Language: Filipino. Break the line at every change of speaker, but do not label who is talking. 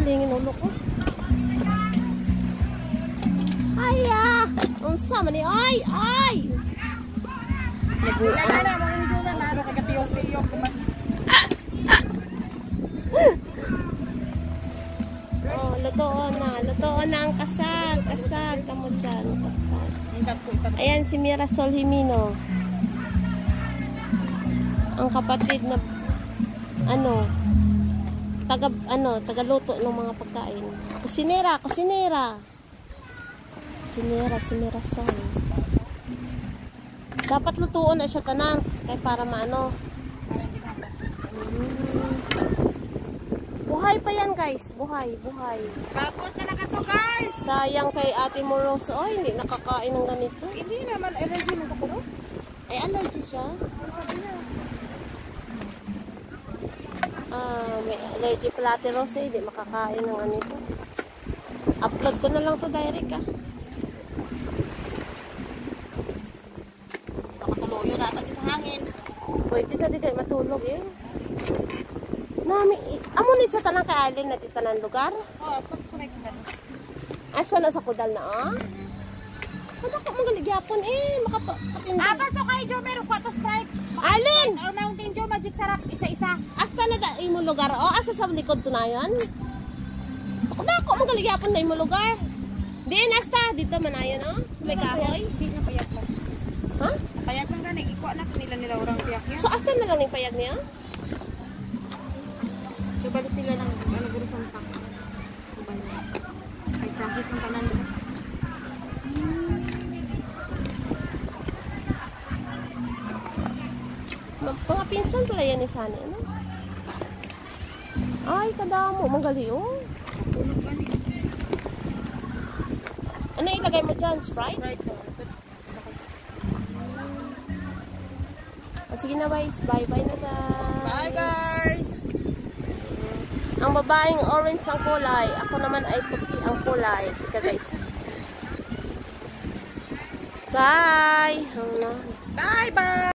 Lingin ulo ko. Ay ah! Unsa man ni? Ay! Ay!
Wala na mo ini duman na kagatiyong-tiyong kuman.
Oh, lutoon na ang kasag. Kasag kamo dyan. Kasag. Ayan si Mirasol Jimino. Ang kapatid na tagaluto ng mga pagkain. Kusinera si Mirasol. Dapat lutuon na siya tanan kay para maano. Buhay pa yan, guys. Buhay.
Bakot talaga to, guys.
Sayang kay Ate Moroso. Ay, hindi nakakain ng ganito.
Hindi naman allergy na sa kulo.
Ay, allergy siya.
Ano sabi niya?
May allergy pala Ate Rose. Hindi makakain ng ganito. Upload ko na lang to direct,
Nakatuloyo natin sa hangin.
Pwede na di kayo matulog eh. Amunit sa tanang kay Arlene na di tanang lugar?
Oo, sa may kudan.
Asa na sa kudal na Kada ko magaligapon makapatindi.
Basta kayo Jo, meron 4 Sprite.
Arlene!
Or Mountain Dew, Magic Sarap, isa-isa.
Asta na da imo lugar asa sa likod to na yan? Kada ko magaligapon na imo lugar. Diin asta dito manayon sa may kahoy.
Hindi na payat lang.
Ha?
Payat lang gani, iko na nila orang tiyak niya.
So asta na lang ning payag niya?
Kabalo sila ng guru sa tax. Ay Francis ang tanan.
Mga pinsan pala yan ni Sani, Ay, kadamo. Manggali,
Tulog gani.
Ano ilagay mo dyan? Sprite?
Right to.
Sige na guys. Bye-bye na guys.
Bye guys!
Ang babaeng orange ang kulay. Ako naman ay puti ang kulay. Tika guys. Bye!
Bye bye!